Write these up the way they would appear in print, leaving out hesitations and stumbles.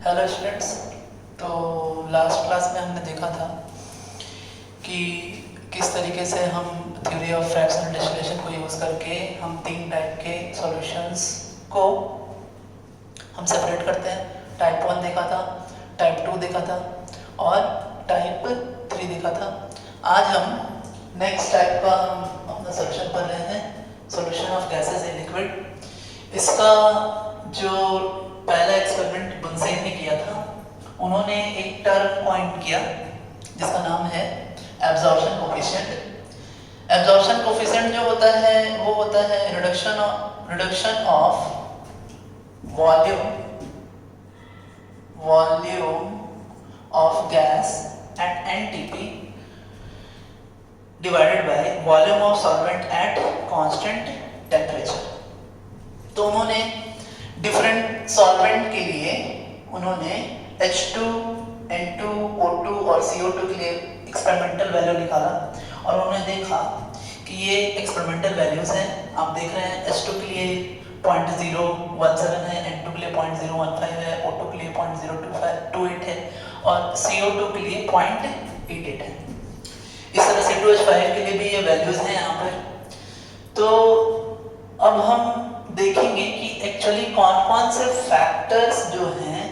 Hello students. तो last class में हमने देखा था कि किस तरीके से हम थ्योरी ऑफ फ्रैक्शनल डिस्टिलेशन को यूज़ करके हम तीन टाइप के सॉल्यूशंस को हम सेपरेट करते हैं। टाइप 1 देखा था, टाइप 2 देखा था और टाइप 3 देखा था। आज हम नेक्स्ट टाइप का हम अपना सॉल्यूशन पढ़ रहे हैं, solution of gases in liquid. इसका जो पहला एक्सपेरिमेंट बुनसेन ने किया था, उन्होंने एक टर्म पॉइंट किया जिसका नाम है एब्जॉर्प्शन कोफिशिएंट। एब्जॉर्प्शन कोफिशिएंट जो होता है वो होता है reduction of volume of gas at NTP divided by volume of solvent at constant temperature. तो उन्होंने डिफरेंट सॉल्वेंट के लिए उन्होंने H2, N2, O2 और CO2 के लिए एक्सपेरिमेंटल वैल्यू निकाला और उन्होंने देखा कि ये एक्सपेरिमेंटल वैल्यूज हैं। आप देख रहे हैं H2 के लिए 0.017 है, N2 के लिए 0.015 है, O2 के लिए 0.028 है और CO2 के लिए 0.88 है। इस तरह C2H5 के लिए भी ये वैल्यूज हैं यहाँ पर। तो अब हम देखेंगे कि एक्चुअली कौन कौन से फैक्टर्स जो हैं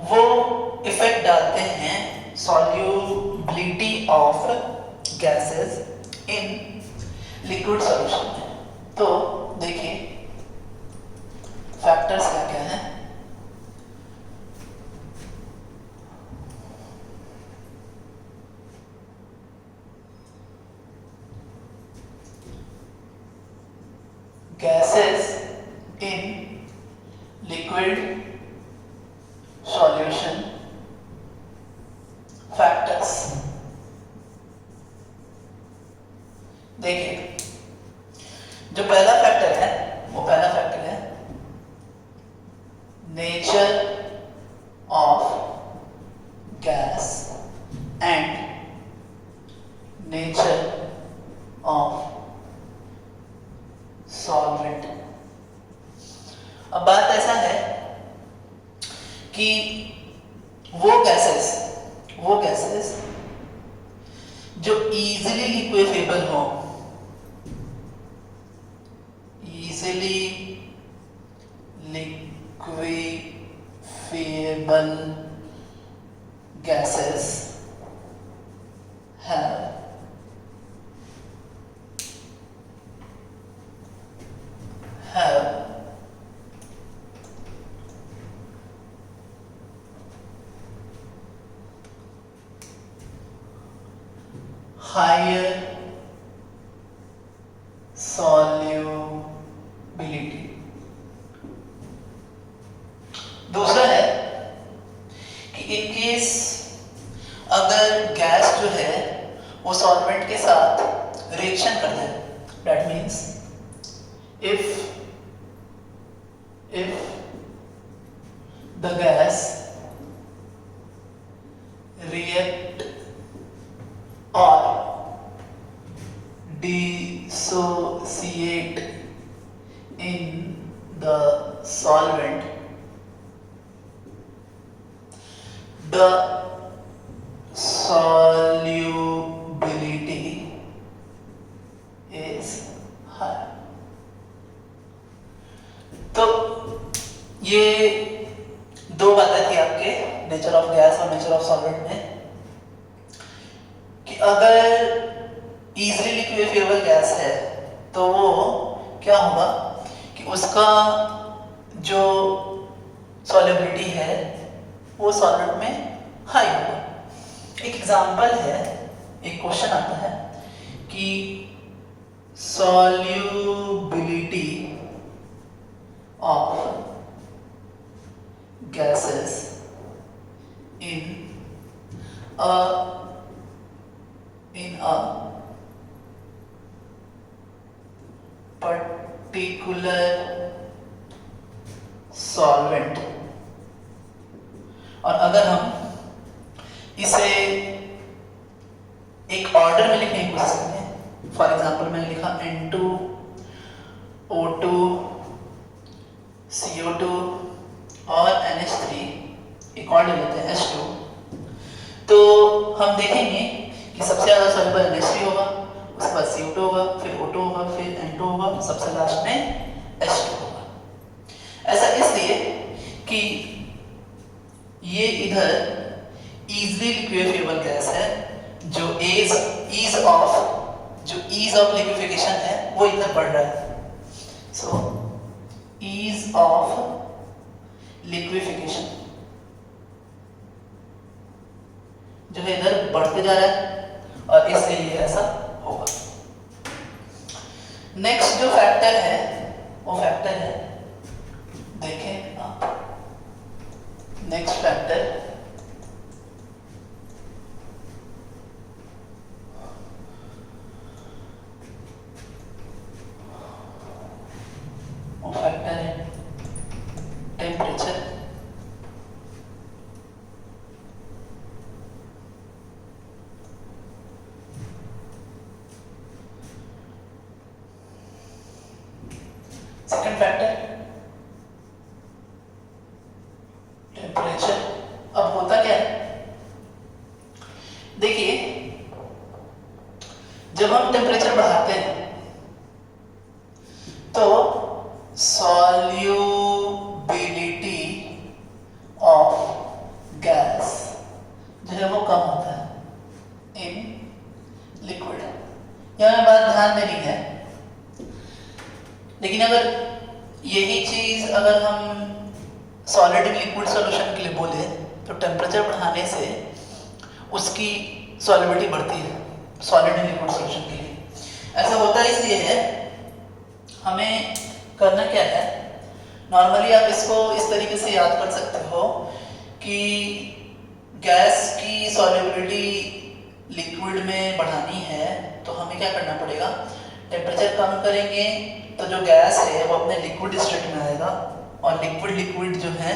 वो इफेक्ट डालते हैं solubility of gases in liquid solution में। तो देखिए फैक्टर्स क्या क्या हैं। Gases in liquid solution factors। देखिए जो पहला फैक्टर है वो पहला फैक्टर है nature of gas and nature of solvent. अब बात ऐसा है कि वो गैसेस जो इजीली लिक्विफेबल हो, easily liquefiable gases have higher solubility। दूसरा है कि इन केस अगर गैस जो है वो सॉल्वेंट के साथ रिएक्शन कर दे, that means if the gas react or dissociate in the solvent, the solubility is high। तो ये दो बातें थी आपके नेचर ऑफ गैस और नेचर ऑफ सॉल्वेंट में कि अगर इजीली लिक्विफेबल गैस है तो वो क्या होगा कि उसका जो सॉल्युबिलिटी है वो सॉल्वेंट में हाई होगा। एक एग्जांपल है, एक क्वेश्चन आता है कि solubility of gases in a particular solvent। और अगर हम इसे एक ऑर्डर में लिखने की कोशिश करें, फॉर एग्जांपल मैंने लिखा N2 O2 CO2 और NH3 एक और ले लेते हैं H2, तो हम देखेंगे कि सबसे ज़्यादा सॉल्युबल NH3 होगा, उसके बाद CO2 होगा, फिर O2 होगा, फिर N2 होगा, सबसे लास्ट में H2 होगा। ऐसा इसलिए कि ये इधर इजीली लिक्विफाइबल गैस है, जो ईज ऑफ लिक्विफिकेशन है वो इधर बढ़ रहा है। सो ईज ऑफ लिक्विफिकेशन जो है इधर बढ़ते जा रहा है और इसलिए ये ऐसा होगा। नेक्स्ट जो फैक्टर है वो फैक्टर है, देखें आप, नेक्स्ट फैक्टर वो फैक्टर है टेम्परेचर। Second factor temperature. अब होता क्या है, देखिए जब हम टेम्परेचर बढ़ाते हैं तो सॉल्युबिलिटी ऑफ गैस जो है वो कम होता है इन लिक्विड। यह बात ध्यान देनी है, लेकिन अगर यही चीज अगर हम सॉलिड इन लिक्विड सॉल्यूशन के लिए बोले तो टेम्परेचर बढ़ाने से उसकी सॉल्युबिलिटी बढ़ती है सॉलिड इन लिक्विड सॉल्यूशन के लिए। ऐसा होता इसलिए है, हमें करना क्या है, नॉर्मली आप इसको इस तरीके से याद कर सकते हो कि गैस की सॉल्युबिलिटी लिक्विड में बढ़ानी है तो हमें क्या करना पड़ेगा, टेम्परेचर कम करेंगे तो जो गैस है वो अपने लिक्विड स्टेट में आएगा और लिक्विड जो है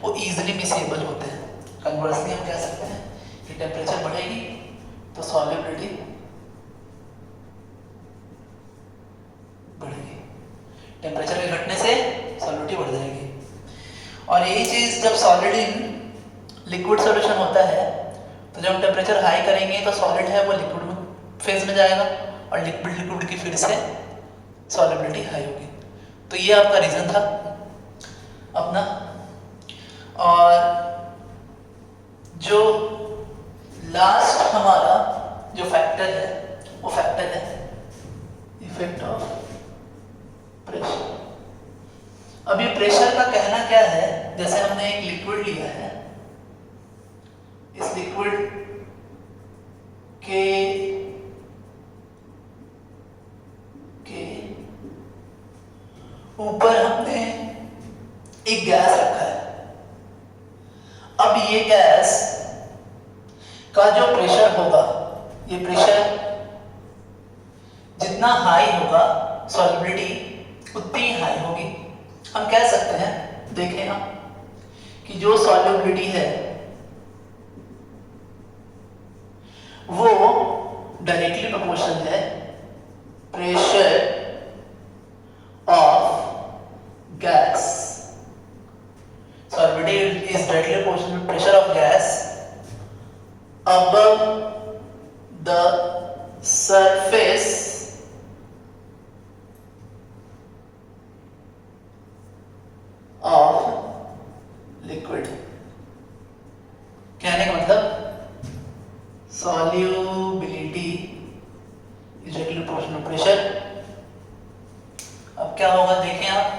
वो इजीली मिसेबल होते हैं। कन्वर्सली हम कह सकते हैं कि टेम्परेचर बढ़ेगी तो सॉल्युबिलिटी बढ़ेगी, टेम्परेचर के घटने से सॉल्युबिलिटी बढ़ जाएगी। और यही चीज जब सॉलिड इन लिक्विड सॉल्यूशन होता है तो जब हम टेम्परेचर हाई करेंगे तो सॉलिड है वो लिक्विड फेज में जाएगा और लिक्विड की फिर से सॉल्युबिलिटी हाई होगी। तो ये आपका रीजन था अपना। और जो लास्ट हमारा जो फैक्टर है वो फैक्टर है इफेक्ट ऑफ प्रेशर। अब ये प्रेशर का कहना क्या है, जैसे हमने एक लिक्विड लिया है, इस लिक्विड के ऊपर हमने एक गैस रखा है। अब ये गैस का जो प्रेशर होगा, ये प्रेशर जितना हाई होगा सॉल्युबिलिटी उतनी ही हाई होगी। हम कह सकते हैं, देखें हम, कि जो सॉल्युबिलिटी है वो डायरेक्टली प्रोपोर्शनल है pressure of gas. Solubility is directly proportional to pressure of gas above the surface of liquid. कहने का मतलब solubility is directly proportional to pressure। अब क्या होगा देखें आप,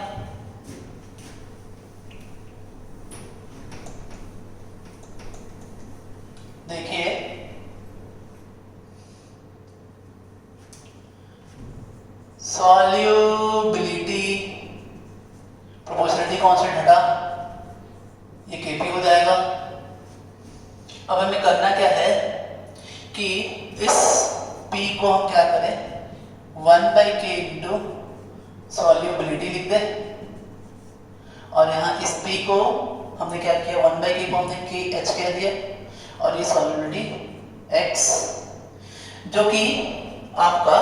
देखिए सॉल्युबिलिटी प्रोपोर्शनलिटी कांस्टेंट हटा, ये Kp हो जाएगा। अब हमें करना क्या है कि इस P को हम क्या करें, 1/K इंटू सॉल्युबिलिटी लिख दे, और यहाँ इस P को हमने क्या किया, 1/K को हमने KH कह दिया, और ये सॉल्युबिलिटी X जो कि आपका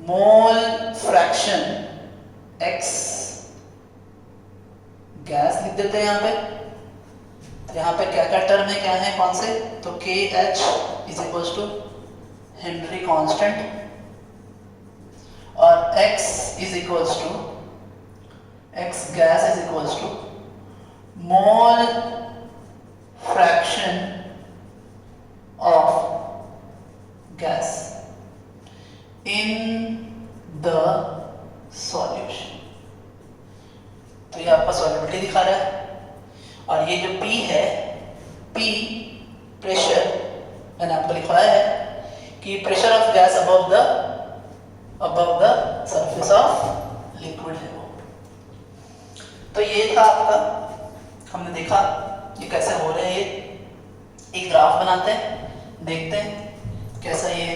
मोल फ्रैक्शन X गैस लिख देते हैं यहाँ पे, तो यहाँ पे क्या क्या टर्म है, क्या है, कौन से, तो K H is equals to Henry constant और x is equals to x gas is equals to mole fraction of gas in the solution. तो ये आपका सॉल्युबिलिटी दिखा रहा है और ये जो P है, P प्रेशर, मैंने आपको लिखवाया है कि pressure of gas above the surface of liquid है वो। तो ये था आपका, हमने देखा ये कैसे हो रहे हैं। ये एक ग्राफ बनाते हैं, देखते हैं कैसा ये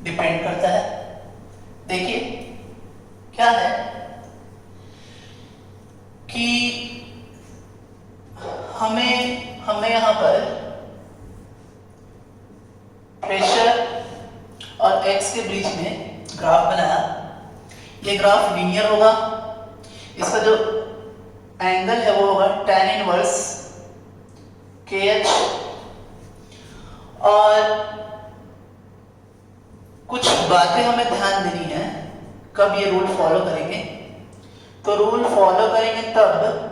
डिपेंड करता है। देखिए क्या है कि हमें यहाँ पर प्रेशर और x के बीच में ग्राफ बनाया। ये ग्राफ लीनियर होगा, इसका जो एंगल है वो होगा tan इनवर्स KH, और कुछ बातें हमें ध्यान देनी है कब ये रूल फॉलो करेंगे। तो रूल फॉलो करेंगे तब,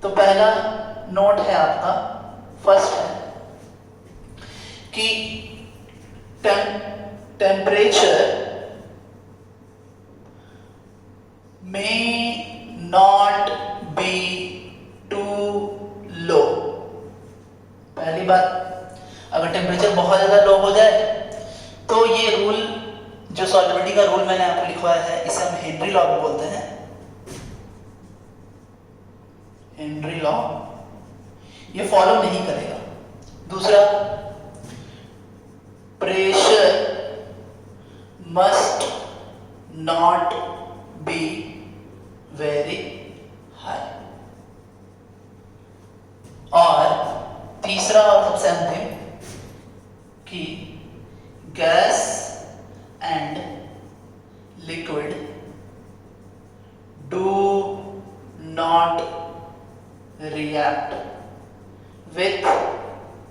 तो पहला नोट है आपका, फर्स्ट है कि temperature may not be too low। पहली बात, अगर टेम्परेचर बहुत ज्यादा लो हो जाए तो ये रूल, जो सॉल्युबिलिटी का रूल मैंने आपको लिखवाया है, इसे हम हेनरी लॉ भी बोलते हैं। हेनरी लॉ ये फॉलो नहीं करेगा। दूसरा, pressure must not be very high. और तीसरा और सबसे अंतिम कि gas and liquid do not react with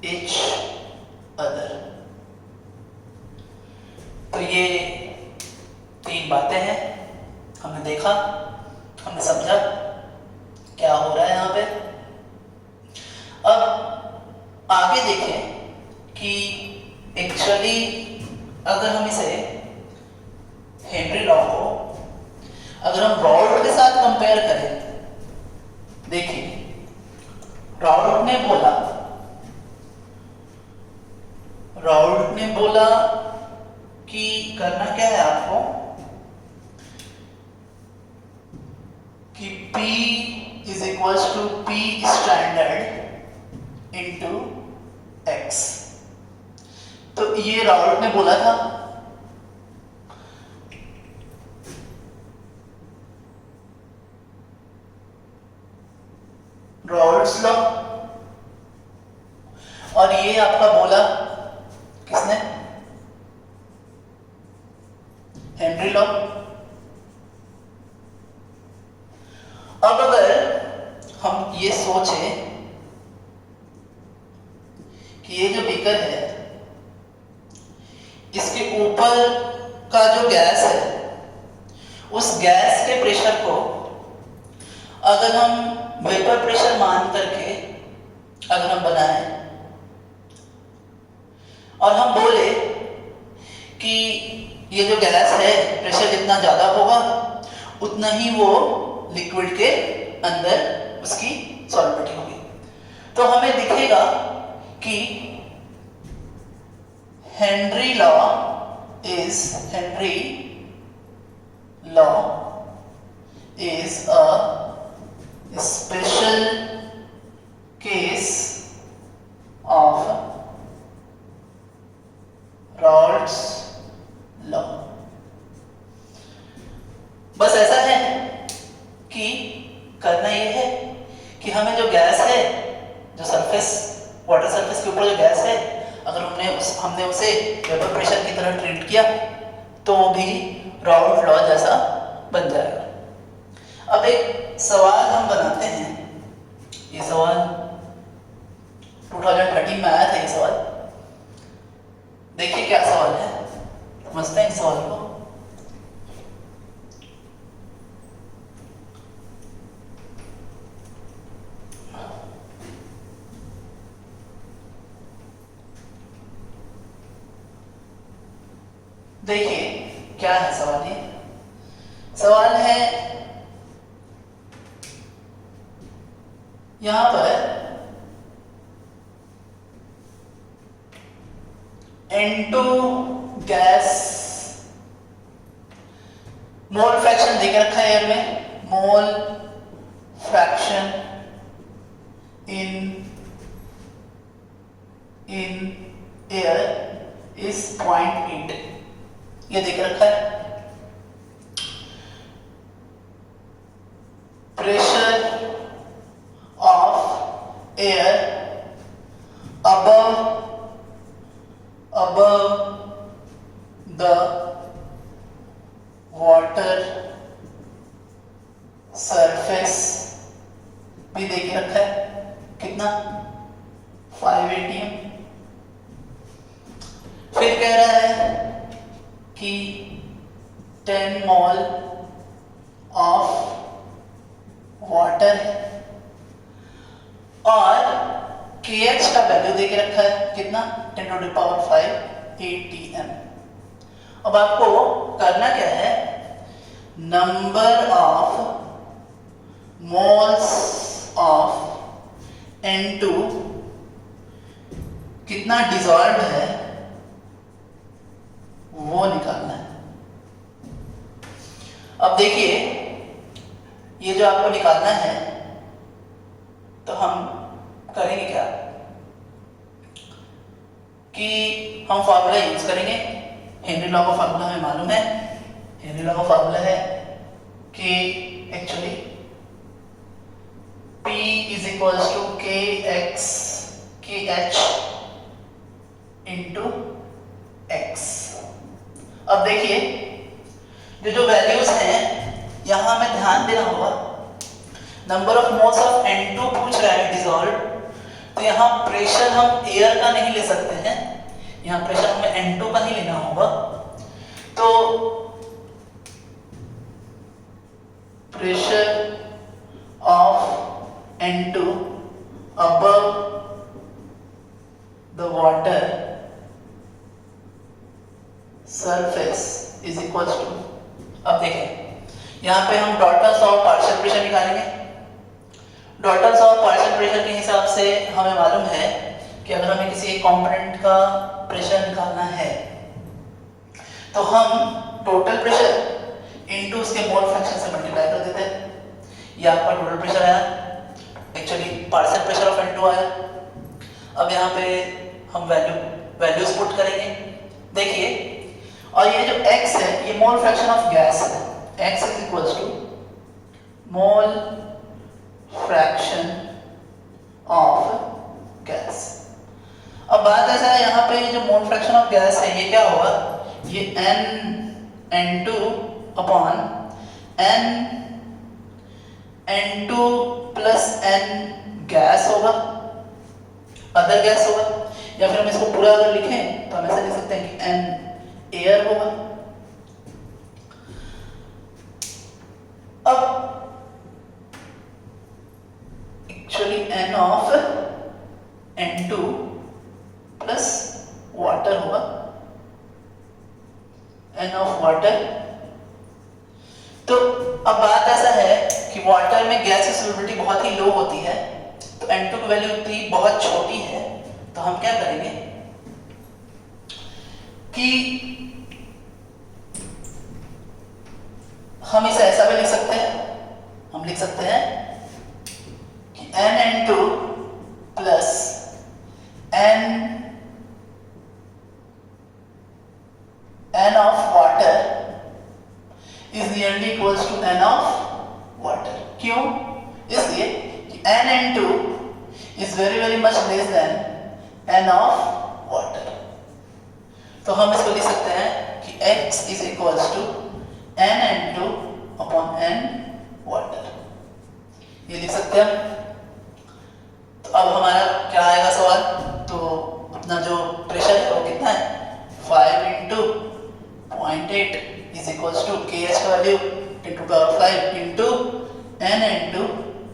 each other। तो ये तीन बातें हैं, हमने देखा, हमने समझा क्या हो रहा है यहाँ पे। अब आगे देखें कि एक्चुअली अगर हम इसे हेनरी लॉ को अगर हम राउल्ट के साथ कंपेयर करें, देखिए राउल्ट ने बोला कि करना क्या है आपको कि P is equals to P standard into X। तो ये राउल्ट ने बोला था। राउल्ट्स लॉ, और ये आपका बोला किसने, हेनरी लॉ। अब अगर हम ये सोचें कि ये जो बीकर है, इसके ऊपर का जो गैस है, उस गैस के प्रेशर को अगर हम वेपर प्रेशर मान करके अगर हम बनाएं और हम बोले कि ये जो गैस है प्रेशर जितना ज्यादा होगा उतना ही वो लिक्विड के अंदर उसकी सॉल्युबिलिटी होगी, तो हमें दिखेगा कि Henry law is a special case of Raoult's law। बस ऐसा है कि करना ये है कि हमें जो गैस है, जो सरफेस, वाटर सरफेस के ऊपर जो गैस है, अगर हमने उसे वेपर प्रेशर की तरह ट्रीट किया तो वो भी राउल्ट लॉ जैसा बन जाएगा। अब एक सवाल हम बनाते हैं, ये सवाल देखिए क्या है सवाल, ये सवाल है यहां पर N2 गैस मोल फ्रैक्शन देख रखा है एयर में, mole fraction in air is 0.8, ये देख रखा है। Pressure of air above the water surface भी देख रखा है, कितना 5 atm। फिर कह रहा है कि 10 मोल ऑफ वाटर और KH का वैल्यू देख रखा है, कितना 10⁵ atm। अब आपको करना क्या है, number of moles of N2 कितना डिसॉल्व है वो निकालना है। अब देखिए ये जो आपको निकालना है, तो हम करेंगे क्या कि हम फार्मूला यूज करेंगे। हेनरी लॉ का फार्मूला हमें मालूम है। हेनरी लॉ का फार्मूला है कि actually P is equals to KH into X। अब देखिए जो वैल्यूज हैं यहां हमें ध्यान देना होगा। Number of moles of N2 पूछ रहा है डिसॉल्व, तो यहाँ प्रेशर हम एयर का नहीं ले सकते हैं, यहाँ प्रेशर हमें N2 का ही लेना होगा। तो pressure of N2 above the water surface is equals to, अब देखें यहाँ पे हम Dalton's law of partial pressure निकालेंगे। Dalton's law of partial pressure के हिसाब से हमें मालूम है कि अगर हमें किसी एक कंपोनेंट का प्रेशर निकालना है तो हम टोटल प्रेशर इनटू उसके मोल फ्रैक्शन से मल्टीप्लाई कर देते हैं। ये आपका टोटल प्रेशर आया, actually partial pressure of N2 आया। अब यहाँ पे हम वैल्यूज पुट करेंगे। देखिए, और ये जो x है ये मोल फ्रैक्शन ऑफ गैस है। x is equals to mole fraction of gas. अब बात ऐसा है, यहाँ पे जो मोल फ्रैक्शन ऑफ गैस है ये क्या होगा, ये N2 upon N2 plus N gas होगा, अदर गैस होगा, या फिर हम इसको पूरा अगर लिखें तो हम ऐसा लिख सकते हैं कि N एयर होगा। अब actually N of N2 plus water होगा, N ऑफ वाटर। तो अब बात ऐसा है कि वाटर में गैस की सॉल्युबिलिटी बहुत ही लो होती है, तो N2 की वैल्यू इतनी बहुत छोटी है, तो हम क्या करेंगे कि हम इसे ऐसा भी लिख सकते हैं, हम लिख सकते हैं कि N2 plus N of water is nearly equals to N of water. क्यों? इसलिए कि N2 is very very much less than N of water. तो हम इसको लिख सकते हैं कि X is equals to N2 upon N water, ये लिख सकते हैं। तो अब हमारा क्या आएगा सवाल, तो अपना जो प्रेशर है वो कितना है, 5 into 0.8 is equals to KH का वैल्यू 10⁵ इंटू N2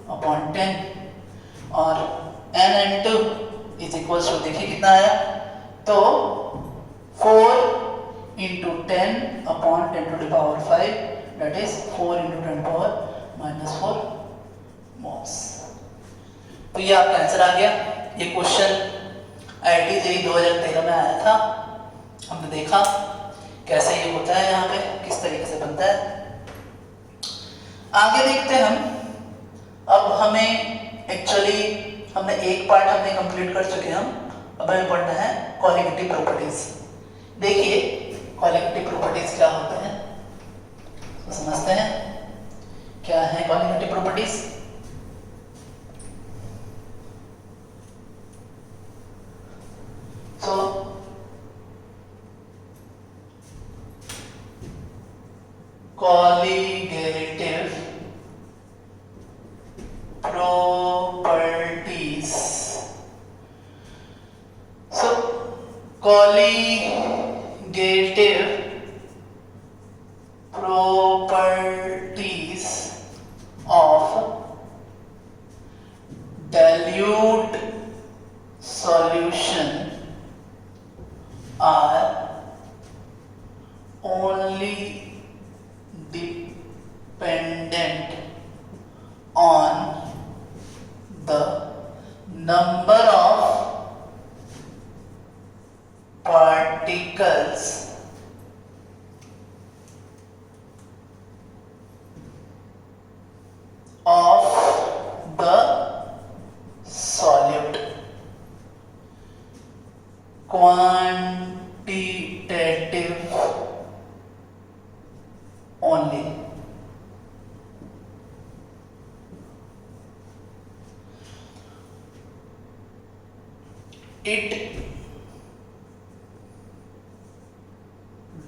अपॉन 10 और N2 इज इक्वल्स टू, देखिए कितना आया, तो 4 into 10 upon 10 to the power 5, that is 4 into 10 power minus 4 moles। तो ये आपका आंसर आ गया। ये क्वेश्चन IIT JEE 2013 में आया था, हमने देखा कैसे ये होता है, यहाँ पे किस तरीके से बनता है। आगे देखते हैं हम। अब हमें एक्चुअली हमने एक पार्ट हमने कंप्लीट कर चुके हैं हम, अब हमें पढ़ना है कॉलिगेटिव प्रॉपर्टीज। देखिए कॉलिगेटिव प्रॉपर्टीज क्या होते हैं तो समझते हैं क्या है colligative properties. So colligative properties, so colligative properties of dilute solution are only dependent on the number of particles of the solute, quantitative only। It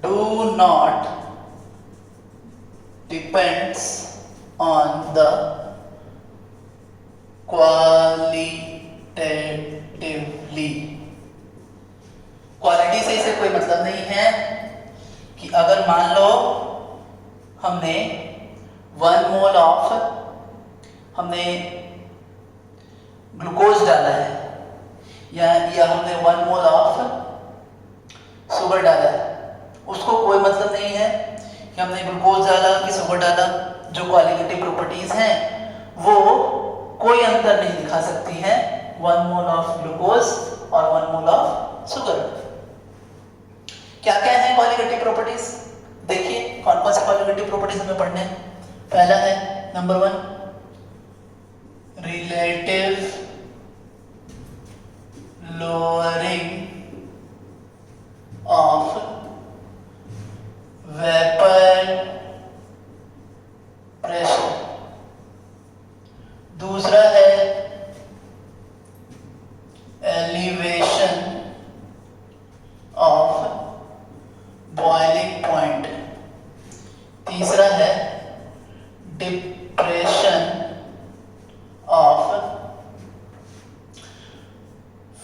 do not depends on the qualitatively। Quality से इसे कोई मतलब नहीं है कि अगर मान लो हमने 1 मोल ऑफ हमने ग्लूकोज डाला है या हमने 1 मोल ऑफ शुगर डाला है, उसको कोई मतलब नहीं है कि हमने ग्लूकोज डाला कि शुगर डाला। जो क्वालिटेटिव प्रॉपर्टीज हैं वो कोई अंतर नहीं दिखा सकती हैं 1 मोल ऑफ ग्लूकोज और 1 मोल ऑफ शुगर। क्या क्या है क्वालिटेटिव प्रॉपर्टीज? देखिए कौन कौन से क्वालिटेटिव प्रॉपर्टीज हमें पढ़ने हैं। पहला है number 1 relative lowering of vapor pressure। दूसरा है elevation of boiling point। तीसरा है depression of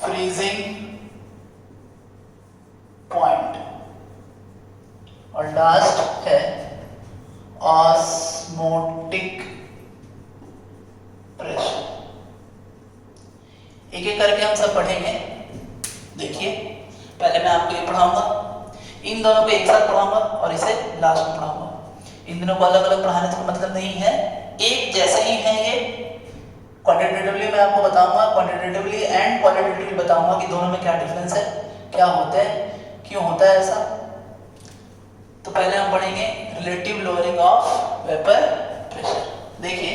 freezing point। और लास्ट है ऑस्मोटिक प्रेशर। एक एक करके हम सब पढ़ेंगे। देखिए पहले मैं आपको ये पढ़ाऊंगा, इन दोनों को एक साथ पढ़ाऊंगा और इसे लास्ट में पढ़ाऊंगा। इन दोनों को अलग अलग पढ़ाने का मतलब नहीं है, एक जैसे ही है ये। क्वांटिटेटिवली मैं आपको बताऊंगा, क्वांटिटेटिवली एंड क्वालिटेटिवली बताऊंगा कि दोनों में क्या डिफरेंस है, क्या होता है, क्यों होता है ऐसा। तो पहले हम पढ़ेंगे relative lowering of vapour pressure. देखिए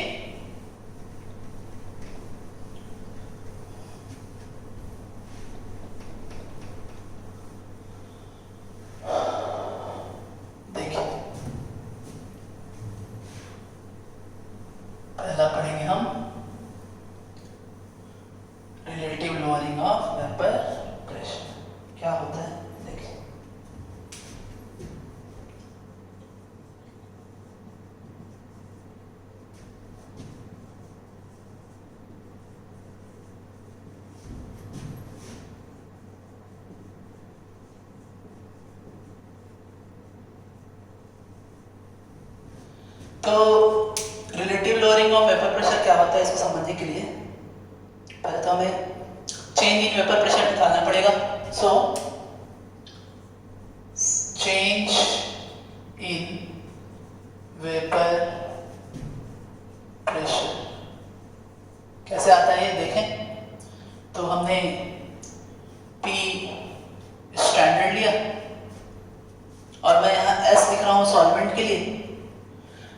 पहला पढ़ेंगे हम relative lowering of vapour pressure क्या होता है। देखिए तो relative lowering of vapour pressure क्या होता है, इसको समझने के लिए पहले तो हमें चेंज इन वेपर प्रेशर निकालना पड़ेगा। So change in vapour pressure कैसे आता है ये देखें। तो हमने P स्टैंडर्ड लिया और मैं यहाँ S लिख रहा हूँ सॉल्वेंट के लिए।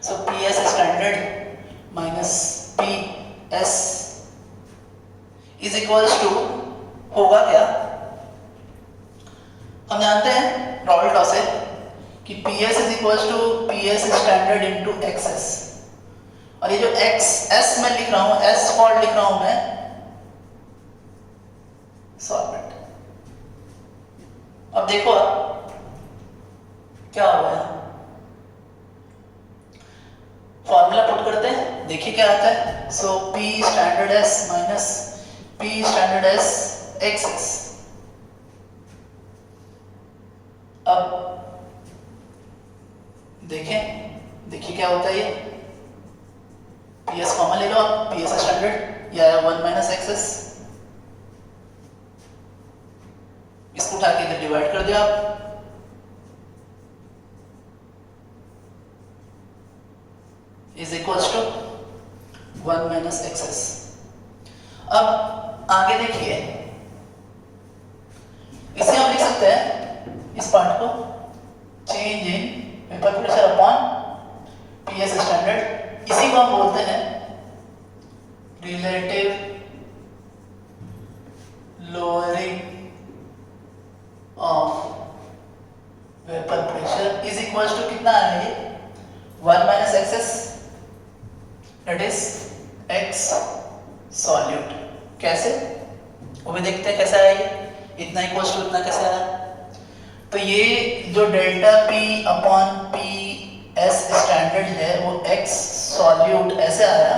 So PS standard minus PS is equals to होगा क्या, हम जानते हैं रॉल्ट लॉ से कि PS is equals to PS standard into XS, और ये जो XS मैं लिख रहा हूं, S फॉल्ट लिख रहा हूं मैं सॉल्वेंट। अब देखो आप क्या हुआ है, फॉर्मूला पुट करते हैं, देखिए क्या आता है। सो P standard S minus P standard S XS। अब देखिए क्या होता है, ये PS कॉमन ले लो आप, PS स्टैंडर्ड या 1 माइनस XS, इसको उठा के इधर डिवाइड कर दिया आप, is equals to 1 minus XS। अब आगे देखिए, इसे हम लिख सकते हैं इस पार्ट को change in vapour pressure upon PS standard, इसी को हम बोलते हैं relative lowering of vapour pressure is equals to कितना है ये 1 minus XS, that is X solute. कैसे वो भी देखते हैं कैसा है, ये इतना इक्वल्स टू इतना कैसे आया। तो ये जो delta P upon PS standard है वो X सॉल्यूट ऐसे आया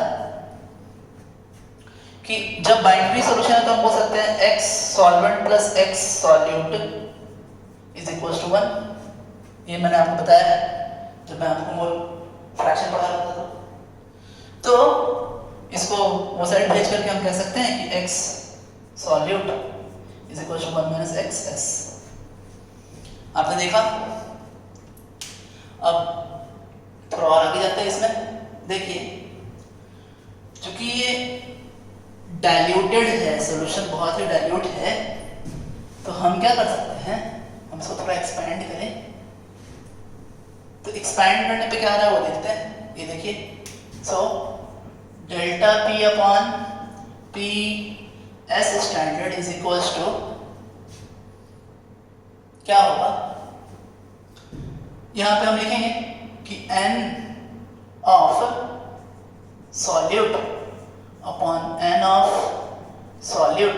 कि जब बाइनरी सॉल्यूशन है तो हम बोल सकते हैं X solvent plus X solute is equals to 1। ये मैंने आपको बताया जब मैं आपको मोल फ्रैक्शन पढ़ा रहा था। तो इसको वो साइड भेज करके हम कह सकते हैं कि X solute is equals to 1 minus XS। आपने देखा। अब थोड़ा और आगे जाते हैं इसमें, देखिए चूंकि ये डाइल्यूटेड है, सॉल्यूशन बहुत ही डाइल्यूट है, तो हम क्या कर सकते हैं, हम इसको थोड़ा एक्सपैंड करें। तो एक्सपैंड करने पे क्या आ रहा है वो देखते हैं, ये देखिए। So delta P upon PS standard is equals to क्या होगा, यहां पे हम लिखेंगे कि N of solute upon N of solute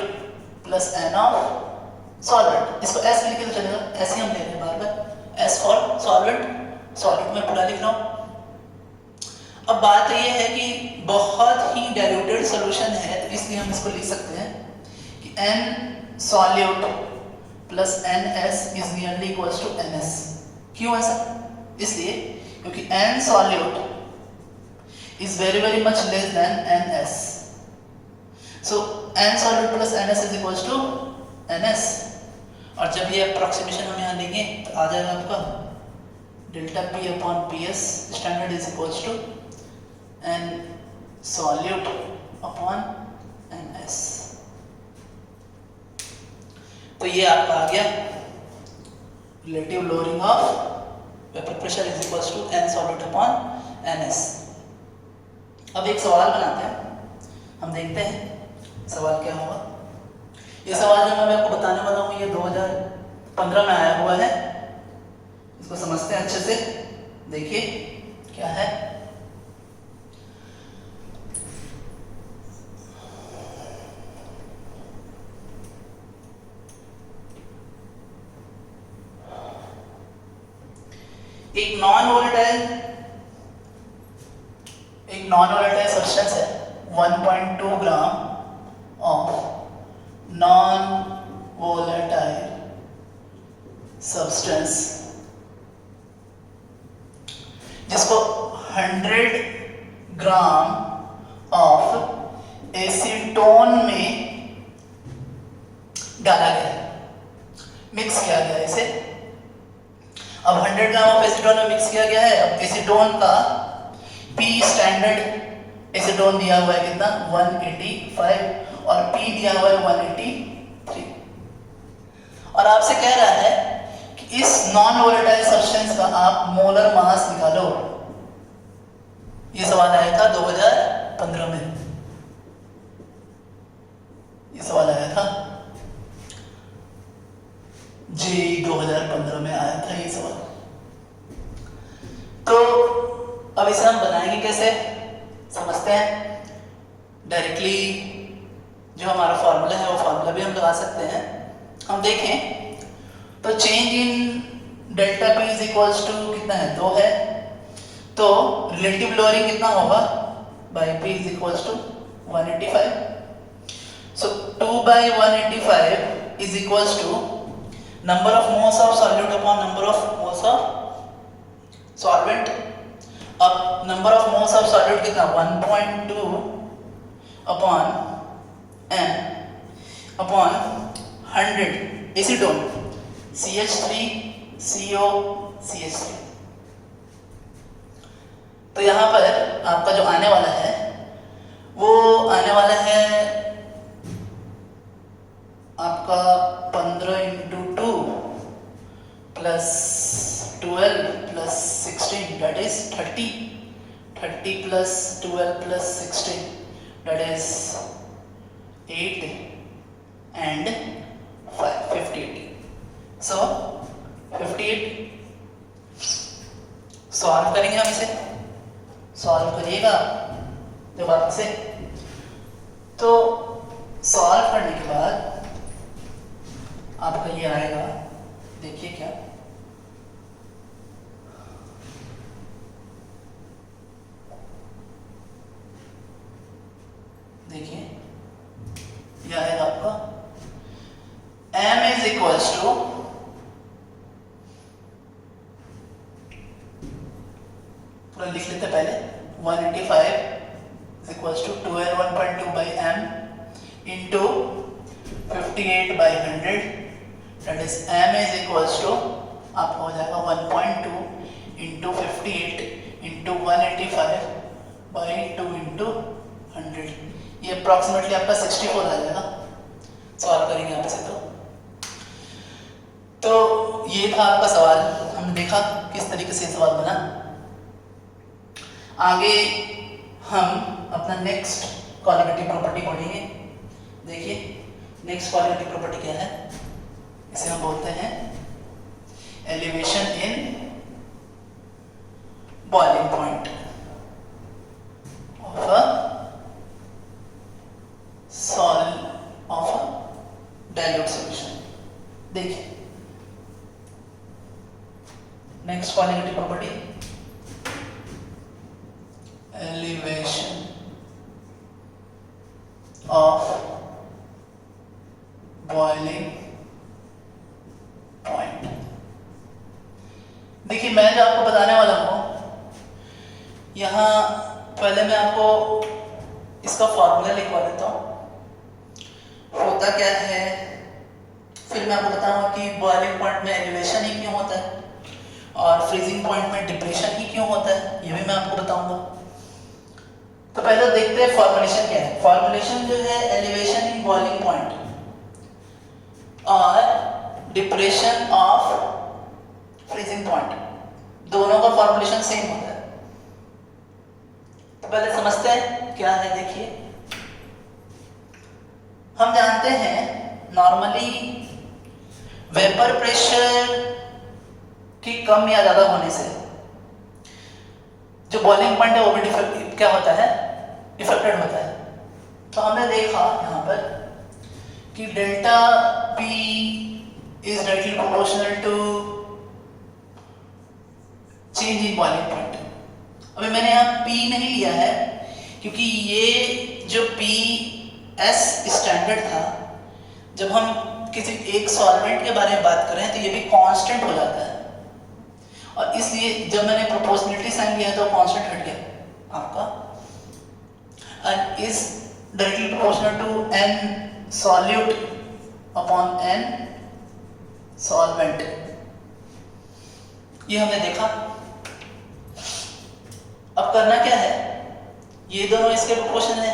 plus N of solvent. इसको S लिखे तो चलेगा, ऐसे ही हम ले रहे हैं बार बार, S फॉर सॉल्वेंट, सॉल्वेंट में पूरा लिख रहा हूं। अब बात ये है कि बहुत ही डाइल्यूटेड सॉल्यूशन है, तो इसलिए हम इसको लिख सकते हैं कि N solute plus NS is nearly equals to NS। क्यों ऐसा? इसलिए क्योंकि N solute is very much less than NS। So N solute plus NS is equals to NS, और जब ये अप्रोक्सीमेशन हम यहाँ लेंगे तो आ जाएगा आपका delta P upon PS standard is equals to N solute upon NS। तो ये आपका आ गया relative lowering of vapour pressure is equals to N solute upon NS। अब एक सवाल बनाते हैं, हम देखते हैं सवाल क्या होगा। ये सवाल जो मैं आपको बताने वाला हूँ ये 2015 में आया हुआ है, इसको समझते हैं अच्छे से। देखिए क्या है, एक नॉन वोलेटाइल सब्सटेंस है 1.2 gram of non volatile substance जिसको 100 ग्राम ऑफ एसीटोन में डाला गया, मिक्स किया गया इसे। अब 100 ग्राम ऑफ एसीटोन में मिक्स किया गया है। अब एसीटोन का पी स्टैंडर्ड एसीटोन दिया हुआ है कितना 185 और पी दिया हुआ है 183 और आपसे कह रहा है कि इस नॉन वोलेटाइल सब्सटेंस का आप मोलर मास निकालो। ये सवाल आया था 2015 में, ये सवाल आया था जी 2015 में आया था ये सवाल। तो अब इसे हम बनाएंगे कैसे समझते हैं। डायरेक्टली जो हमारा फॉर्मूला है वो फॉर्मूला भी हम लगा सकते हैं। हम देखें तो change in delta P is equals to कितना है 2 है, तो रिलेटिव लोअरिंग कितना होगा by P is equals to 185। So 2 by 185 is equals to number of moles of solute upon number of moles of solvent। अब number of moles of solute कितना 1.2 upon m upon 100 acetone CH3CO CH3। तो यहाँ पर आपका जो आने वाला है वो आने वाला है आपका 15 into 2 plus 12 plus 16 that is 30 plus 12 plus 16 that is 8 and 5 58। so 58 solve करेंगे हम इसे, सॉल्व करिएगा जब आप इसे, तो सॉल्व करने के बाद आपका ये आएगा, देखिए क्या देखिए ये आएगा आपका m इज इक्वल्स टू पूरा लिख लेते पहले 185 is equals to 2L 1.2 by m into 58 by 100 that is m is equals to आपका हो जाएगा 1.2 into 58 into 185 by 2 into 100। ये अप्रॉक्सीमेटली आपका 64 आ जाएगा। सॉल्व करेंगे आप इसे तो ये था आपका सवाल। हमने देखा किस तरीके से सवाल बना। आगे हम अपना नेक्स्ट क्वालिटेटिव प्रॉपर्टी पढ़ेंगे। देखिए नेक्स्ट क्वालिटेटिव प्रॉपर्टी क्या है, इसे हम बोलते हैं elevation in boiling point of a dilute solution. देखिए next qualitative property elevation of boiling point. देखिए मैं जो आपको बताने वाला हूं यहां पहले मैं आपको इसका फॉर्मूला लिखवा देता हूं, होता क्या है, फिर मैं आपको बताऊंगा कि बॉइलिंग पॉइंट में एलिवेशन ही क्यों होता है और फ्रीजिंग पॉइंट में डिप्रेशन ही क्यों होता है, ये भी मैं आपको बताऊंगा। तो पहले देखते हैं फॉर्मुलेशन क्या है। फॉर्मुलेशन जो है एलिवेशन इन बॉइलिंग पॉइंट और डिप्रेशन ऑफ फ्रीजिंग पॉइंट, दोनों का फॉर्मुलेशन सेम होता है। तो पहले समझते हैं क्या है। देखिए हम जानते हैं नॉर्मली वेपर प्रेशर की कम या ज्यादा होने से जो बॉइलिंग पॉइंट है वो भी क्या होता है, इफेक्टेड होता है। तो हमने देखा यहाँ पर कि delta P is directly proportional to change in boiling point. अभी मैंने यहाँ पी नहीं लिया है क्योंकि ये जो पी एस स्टैंडर्ड था, जब हम किसी एक सॉल्वेंट के बारे में बात कर रहे हैं तो ये भी कांस्टेंट हो जाता है और इसलिए जब मैंने प्रोपोर्शनलिटी साइन किया तो कांस्टेंट हट गया आपका, and is directly proportional to n solute upon n solvent. ये हमने देखा। अब करना क्या है, ये दोनों इसके प्रोपोर्शन है,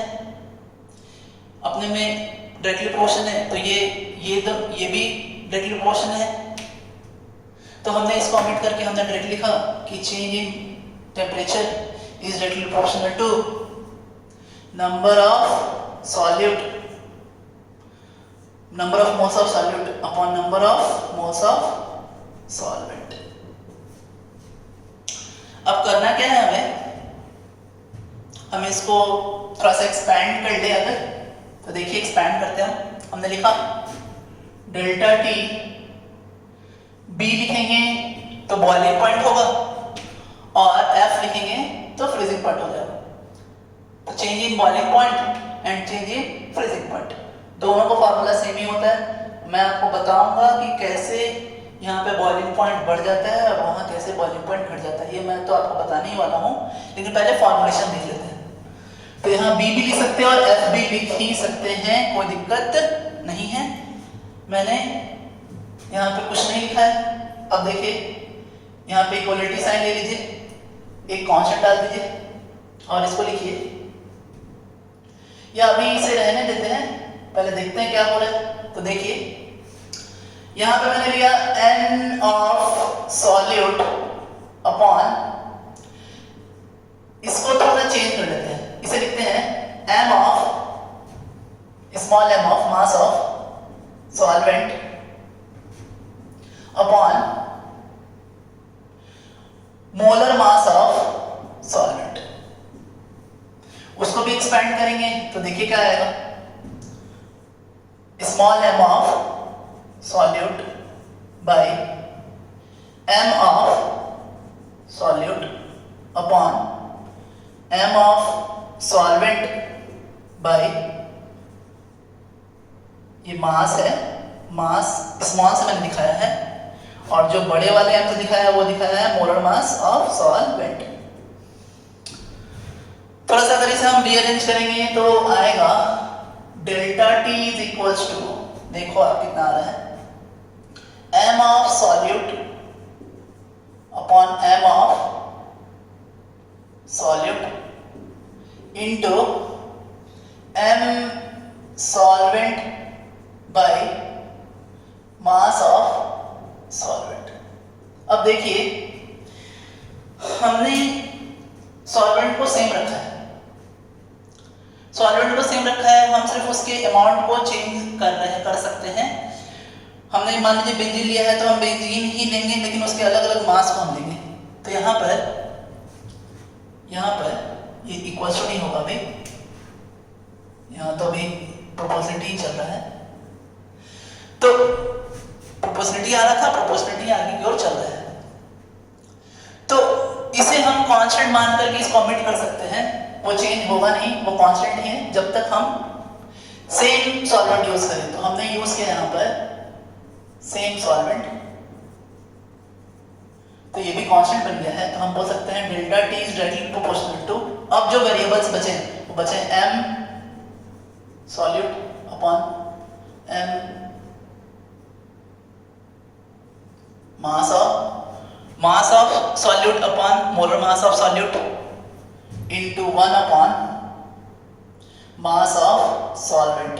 अपने में डायरेक्टली प्रोपोर्शन है, तो ये भी डायरेक्टली प्रोपोर्शन है। तो हमने इसको ओमिट करके हमने डायरेक्ट लिखा कि change in temperature is directly proportional to number of solute, number of moles of solute upon number of moles of solvent. अब करना क्या है हमें, हम इसको थोड़ा सा एक्सपैंड कर ले अगर, तो देखिए एक्सपैंड करते हैं। हमने लिखा डेल्टा टी, बी लिखेंगे तो बॉइलिंग पॉइंट होगा और एफ लिखेंगे तो फ्रीजिंग पॉइंट हो जाएगा। तो change in boiling point and change in freezing point, दोनों का फार्मूला सेम ही होता है। मैं आपको बताऊंगा कि कैसे यहाँ पे बॉइलिंग पॉइंट बढ़ जाता है और वहाँ कैसे बॉइलिंग पॉइंट घट जाता है, ये मैं तो आपको बताने ही वाला हूँ, लेकिन पहले फॉर्मुलेशन देख लेते हैं। तो यहाँ बी भी लिख सकते हैं और एफ भी लिख ही सकते हैं, कोई दिक्कत नहीं है। मैंने यहाँ पे कुछ नहीं लिखा है। अब देखिए यहाँ पे इक्वलिटी साइन ले लीजिए, एक कांस्टेंट डाल दीजिए और इसको लिखिए, या अभी इसे रहने देते हैं, पहले देखते हैं क्या हो रहा है। तो देखिए यहाँ पे मैंने लिया n ऑफ सॉल्यूट अपॉन, इसको थोड़ा चेंज कर लेते हैं, इसे लिखते हैं m of small m of mass of solvent upon molar mass of solvent. उसको भी एक्सपेंड करेंगे तो देखिए क्या आएगा, small m of solute by m of solute upon m of solvent by, ये मास है, मास स्मॉल से मैंने दिखाया है, और जो बड़े वाले m से दिखाया है वो दिखाया है मोलर मास ऑफ सॉल्वेंट। थोड़ा सा अगर इसे हम रीअरेंज करेंगे तो आएगा delta T is equals to, देखो आप कितना आ रहा है, m of solute upon m of solute into m solvent by mass of solvent. अब देखिए हमने सॉल्वेंट को सेम रखा है, सॉल्वेंट को सेम रखा है, हम सिर्फ उसके अमाउंट को चेंज कर सकते हैं। हमने मान लीजिए बेंजीन लिया है तो हम बेंजीन ही लेंगे, लेकिन उसके अलग अलग मास को हम लेंगे। तो यहाँ पर ये इक्वल टू नहीं होगा भाई, यहाँ तो अभी प्रोपोर्शनलिटी चल रहा है, तो प्रोपोर्शनलिटी आ रहा था, प्रोपोर्शनलिटी आगे की ओर चल रहा है। तो इसे हम कांस्टेंट मान करके इसको ओमिट कर सकते हैं, वो चेंज होगा नहीं, वो कांस्टेंट ही है जब तक हम सेम सॉल्वेंट यूज करें। तो हमने यूज किया यहाँ पर सेम सॉल्वेंट, तो ये भी कांस्टेंट बन गया है। तो हम बोल सकते हैं delta T is directly proportional to, अब जो वेरिएबल्स बचे वो बचे m solute upon m mass of solute upon molar mass of solute into 1 upon mass of solvent.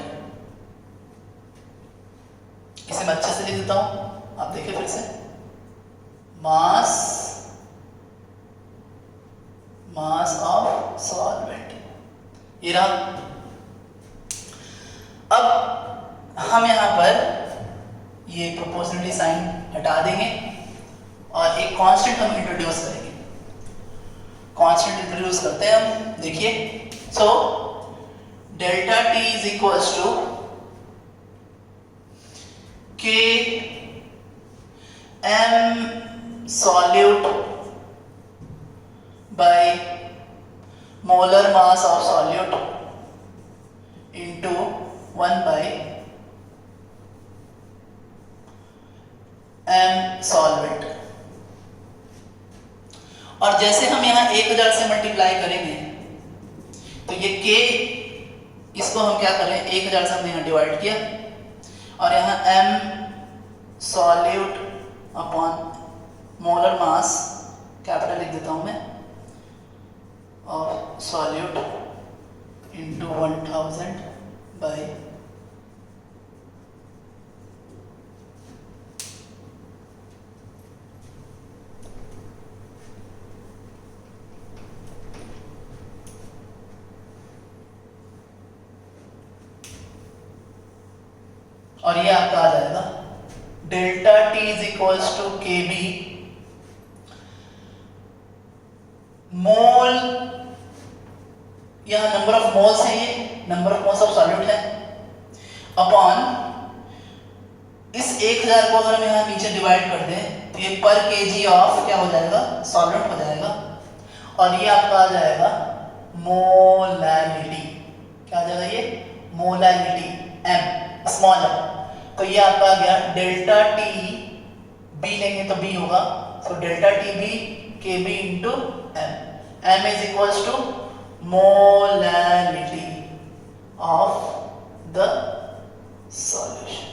इसे मैं अच्छे से लिख देता हूं, आप देखिए फिर से, मास ऑफ सॉल्वेंट, ये रहा। अब हम यहां पर ये प्रोपोर्शनलिटी साइन हटा देंगे और एक कांस्टेंट हम इंट्रोड्यूस करेंगे। कांस्टेंट इंट्रोड्यूस करते हैं हम, देखिए, so delta T is equals to K m solute by molar mass of solute into 1 by m solvent। और जैसे हम यहाँ 1000 से मल्टीप्लाई करेंगे तो ये k, इसको हम क्या करें, 1000 से हमने यहाँ डिवाइड किया और यहाँ m solute upon molar mass capital लिख देता हूँ मैं, और सॉल्यूट इंटू 1000 बाई और ये आपका आ जाएगा delta T is equals to K B mole, यहां नंबर ऑफ मोल्स है, ये number of moles of solute है, अपॉन इस 1000 को अगर हम यहाँ नीचे डिवाइड कर दें तो ये पर केजी ऑफ क्या हो जाएगा, सॉल्वेंट हो जाएगा, और ये आपका आ जाएगा मोलैरिटी। क्या आ जाएगा ये, मोलैरिटी m स्मॉल m। तो ये आपका आ गया डेल्टा टी, बी लेंगे तो बी होगा, तो delta T B K B into m is equals to molarity of the solution.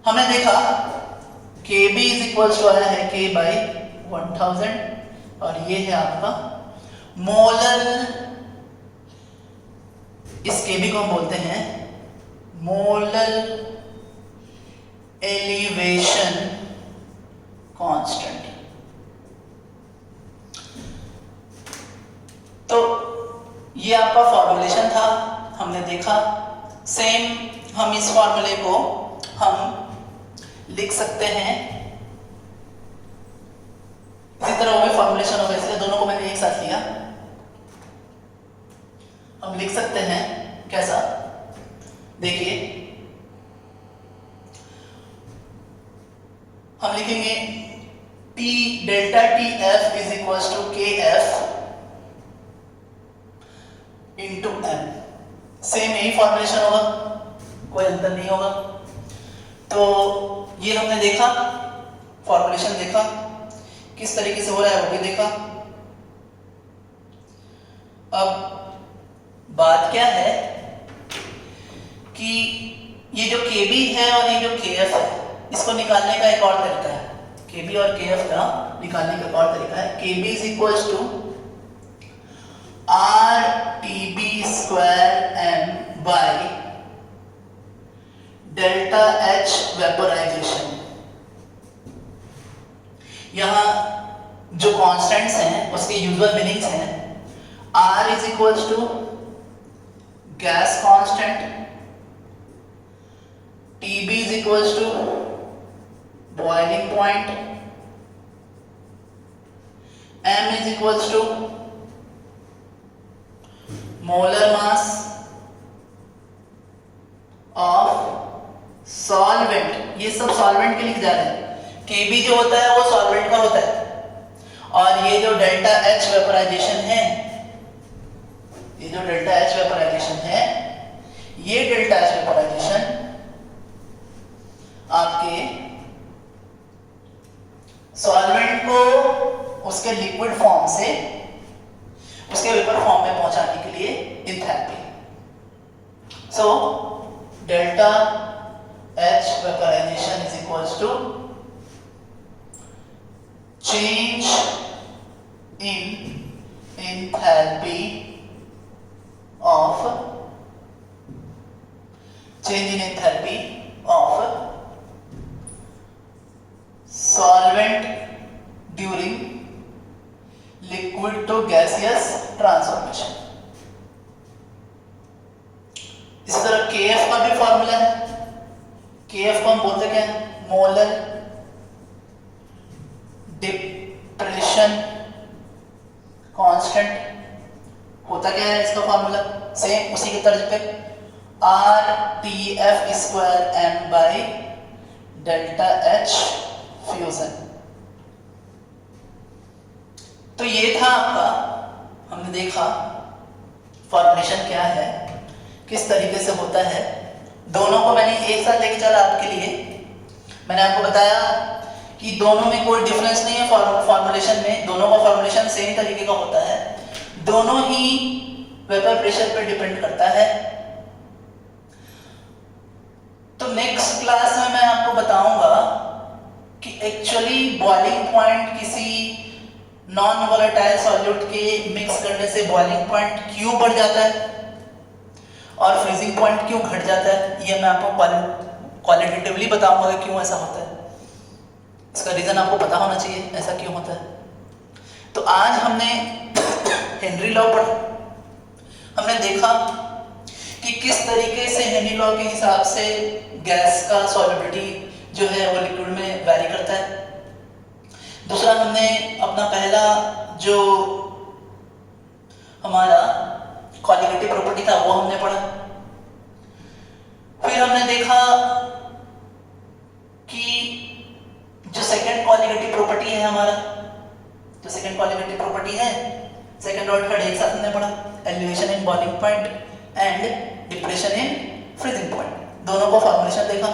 हमने देखा Kb इज इक्वल्स टू आया है K बाई 1000, और ये है आपका मोलर, इस Kb को हम बोलते हैं मोलर एलिवेशन कांस्टेंट। तो ये आपका फॉर्मूलेशन था, हमने देखा। सेम हम इस फॉर्मूले को हम लिख सकते हैं, इसी तरह वो फॉर्मूलेशन होगा, इसलिए दोनों को मैंने एक साथ लिया। हम लिख सकते हैं कैसा, देखिए हम लिखेंगे T delta T F is equals to K F into M. Same यही फॉर्मुलेशन होगा, कोई अंतर नहीं होगा। तो ये हमने देखा, फॉर्मुलेशन देखा, किस तरीके से हो रहा है वो भी देखा। अब बात क्या है कि ये जो Kb है और ये जो Kf है, इसको निकालने का एक और तरीका है। Kb और Kf का निकालने का एक और तरीका है। Kb is equals to RTB square m by delta H vaporisation. यहां जो कांस्टेंट्स हैं उसके यूजुअल मीनिंग्स हैं, R is equals to gas constant, TB is equals to boiling point, M is equals to molar mass of solvent। ये सब solvent के लिख जा रहे हैं। Kb जो होता है वो सॉल्वेंट का होता है, और ये जो डेल्टा H वेपोराइजेशन है, ये जो डेल्टा H वेपोराइजेशन है, ये डेल्टा H वेपोराइजेशन आपके सॉल्वेंट को उसके लिक्विड फॉर्म से उसके वेपर फॉर्म में पहुंचाने के लिए enthalpy. So delta H vaporisation is equals to change in enthalpy of solvent during liquid to gaseous transformation। इसी तरह Kf का भी फॉर्मूला है। Kf को हम बोलते क्या है, मोलर डिप्रेशन कांस्टेंट। होता क्या है इसका फॉर्मूला, सेम उसी के तर्ज पे RTF square m by delta H fusion. तो ये था आपका, हमने देखा फॉर्मुलेशन क्या है, किस तरीके से होता है। दोनों को मैंने एक साथ लेके चला आपके लिए। मैंने आपको बताया कि दोनों में कोई डिफरेंस नहीं है फॉर्मुलेशन में, दोनों का फॉर्मुलेशन सेम तरीके का होता है, दोनों ही वेपर प्रेशर पर डिपेंड करता है। तो नेक्स्ट क्लास में मैं आपको बताऊंगा कि एक्चुअली बॉइलिंग पॉइंट किसी नॉन वोलेटाइल सॉल्यूट के मिक्स करने से बॉइलिंग पॉइंट क्यों बढ़ जाता है और फ्रीजिंग पॉइंट क्यों घट जाता है, ये मैं आपको क्वालिटेटिवली बताऊंगा कि क्यों ऐसा होता है। इसका रीजन आपको पता होना चाहिए ऐसा क्यों होता है। तो आज हमने हेनरी लॉ पढ़ा, हमने देखा कि किस तरीके से हेनरी लॉ के हिसाब से गैस का सॉल्युबिलिटी जो है वो लिक्विड में वैरी करता है। दूसरा हमने अपना पहला जो हमारा कॉलिगेटिव प्रॉपर्टी था वो हमने पढ़ा। फिर हमने देखा कि जो सेकंड कॉलिगेटिव प्रॉपर्टी है हमारा, जो सेकंड कॉलिगेटिव प्रॉपर्टी है, सेकंड और थर्ड एक साथ हमने पढ़ा, elevation in boiling point and depression in freezing point, दोनों को फॉर्मुलेशन देखा।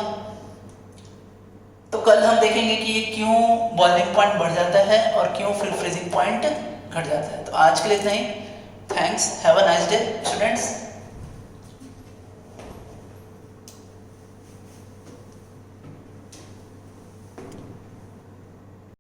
तो कल हम देखेंगे कि ये क्यों बॉइलिंग पॉइंट बढ़ जाता है और क्यों फिर फ्रीजिंग पॉइंट घट जाता है। तो आज के लिए इतना ही। Thanks, have a nice day students.